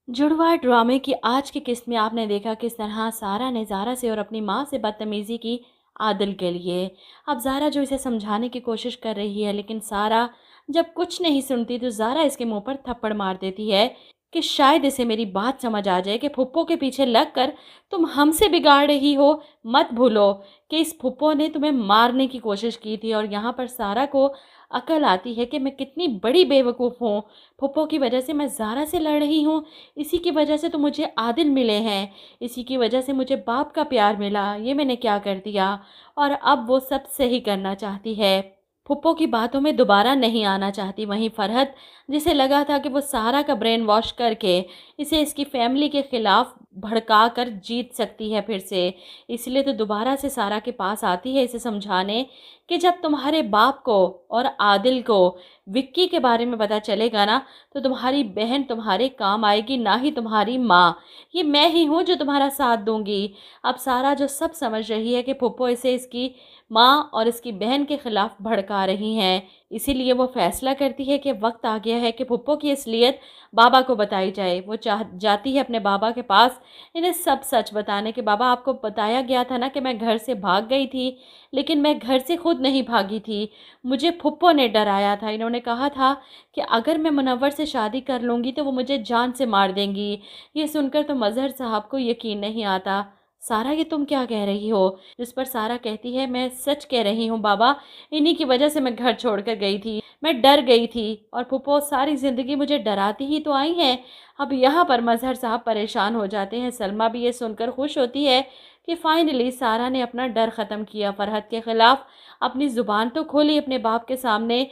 जुड़वा ड्रामे की आज की किस्त में आपने देखा किस तरह सारा ने ज़ारा से और अपनी माँ से बदतमीज़ी की आदिल के लिए। अब ज़ारा जो इसे समझाने की कोशिश कर रही है, लेकिन सारा जब कुछ नहीं सुनती तो ज़ारा इसके मुंह पर थप्पड़ मार देती है कि शायद इसे मेरी बात समझ आ जाए कि फुप्पो के पीछे लगकर तुम हमसे बिगाड़ रही हो। मत भूलो कि इस फुप्पो ने तुम्हें मारने की कोशिश की थी। और यहाँ पर सारा को अकल आती है कि मैं कितनी बड़ी बेवकूफ़ हूँ। फुप्पो की वजह से मैं ज़ारा से लड़ रही हूँ, इसी की वजह से तो मुझे आदिल मिले हैं, इसी की वजह से मुझे बाप का प्यार मिला, ये मैंने क्या कर दिया। और अब वो सब सही करना चाहती है, फुप्पो की बातों में दोबारा नहीं आना चाहती। वहीं फरहत, जिसे लगा था कि वो सारा का ब्रेन वॉश करके इसे इसकी फैमिली के ख़िलाफ़ भड़का कर जीत सकती है फिर से, इसलिए तो दोबारा से सारा के पास आती है इसे समझाने कि जब तुम्हारे बाप को और आदिल को विक्की के बारे में पता चलेगा ना, तो तुम्हारी बहन तुम्हारे काम आएगी, ना ही तुम्हारी माँ। ये मैं ही हूँ जो तुम्हारा साथ दूंगी। अब सारा जो सब समझ रही है कि फुप्पो इसे इसकी माँ और इसकी बहन के खिलाफ भड़का रही हैं, इसीलिए वो फैसला करती है कि वक्त आ गया है कि फुप्पो की असलियत बाबा को बताई जाए। वो जाती है अपने बाबा के पास इन्हें सब सच बताने के। बाबा, आपको बताया गया था ना कि मैं घर से भाग गई थी, लेकिन मैं घर से खुद नहीं भागी थी, मुझे फुप्पो ने डराया था। इन्होंने कहा था कि अगर मैं मुनव्वर से शादी कर लूँगी तो वो मुझे जान से मार देंगी। ये सुनकर तो मज़हर साहब को यकीन नहीं आता। सारा, ये तुम क्या कह रही हो? जिस पर सारा कहती है, मैं सच कह रही हूँ बाबा, इन्हीं की वजह से मैं घर छोड़कर गई थी, मैं डर गई थी और फुप्पो सारी ज़िंदगी मुझे डराती ही तो आई हैं। अब यहाँ पर मज़हर साहब परेशान हो जाते हैं। सलमा भी ये सुनकर खुश होती है कि फाइनली सारा ने अपना डर ख़त्म किया, फ़रहत के ख़िलाफ़ अपनी ज़ुबान तो खोली अपने बाप के सामने,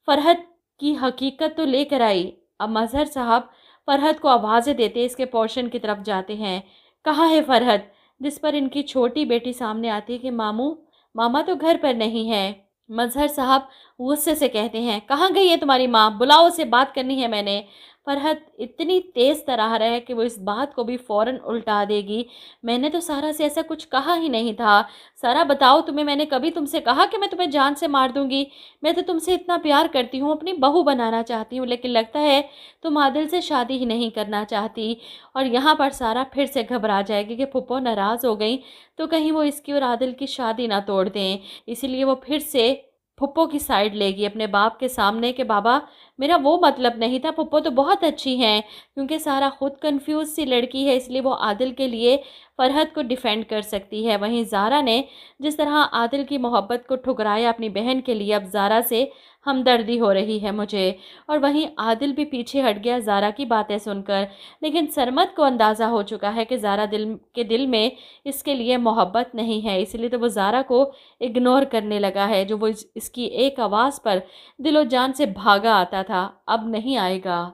फ़रहत की हकीकत तो लेकर आई। अब मज़हर साहब फ़रहत को आवाज़ें देते इसके पोर्शन की तरफ जाते हैं। कहाँ है फ़रहत? जिस पर इनकी छोटी बेटी सामने आती है कि मामू, मामा तो घर पर नहीं है। मज़हर साहब गुस्से से कहते हैं, कहाँ गई है तुम्हारी माँ? बुलाओ, उसे बात करनी है मैंने। फरहत इतनी तेज़ तरार है कि वो इस बात को भी फ़ौरन उल्टा देगी। मैंने तो सारा से ऐसा कुछ कहा ही नहीं था। सारा, बताओ, तुम्हें मैंने कभी तुमसे कहा कि मैं तुम्हें जान से मार दूंगी? मैं तो तुमसे इतना प्यार करती हूँ, अपनी बहू बनाना चाहती हूँ, लेकिन लगता है तुम आदिल से शादी ही नहीं करना चाहती। और यहाँ पर सारा फिर से घबरा जाएगी कि फुप्पो नाराज़ हो गई तो कहीं वो इसकी और आदिल की शादी ना तोड़ दें। इसीलिए वो फिर से फुप्पो की साइड लेगी अपने बाप के सामने कि बाबा, मेरा वो मतलब नहीं था, फुप्पो तो बहुत अच्छी हैं। क्योंकि सारा खुद कंफ्यूज सी लड़की है, इसलिए वो आदिल के लिए फरहत को डिफेंड कर सकती है। वहीं ज़ारा ने जिस तरह आदिल की मोहब्बत को ठुकराया अपनी बहन के लिए, अब ज़ारा से हमदर्दी हो रही है मुझे। और वहीं आदिल भी पीछे हट गया ज़ारा की बातें सुनकर, लेकिन सरमद को अंदाज़ा हो चुका है कि ज़ारा दिल में इसके लिए मोहब्बत नहीं है, इसलिए तो वो ज़ारा को इग्नोर करने लगा है। जो वो इसकी एक आवाज़ पर दिलो जान से भागा आता था, अब नहीं आएगा।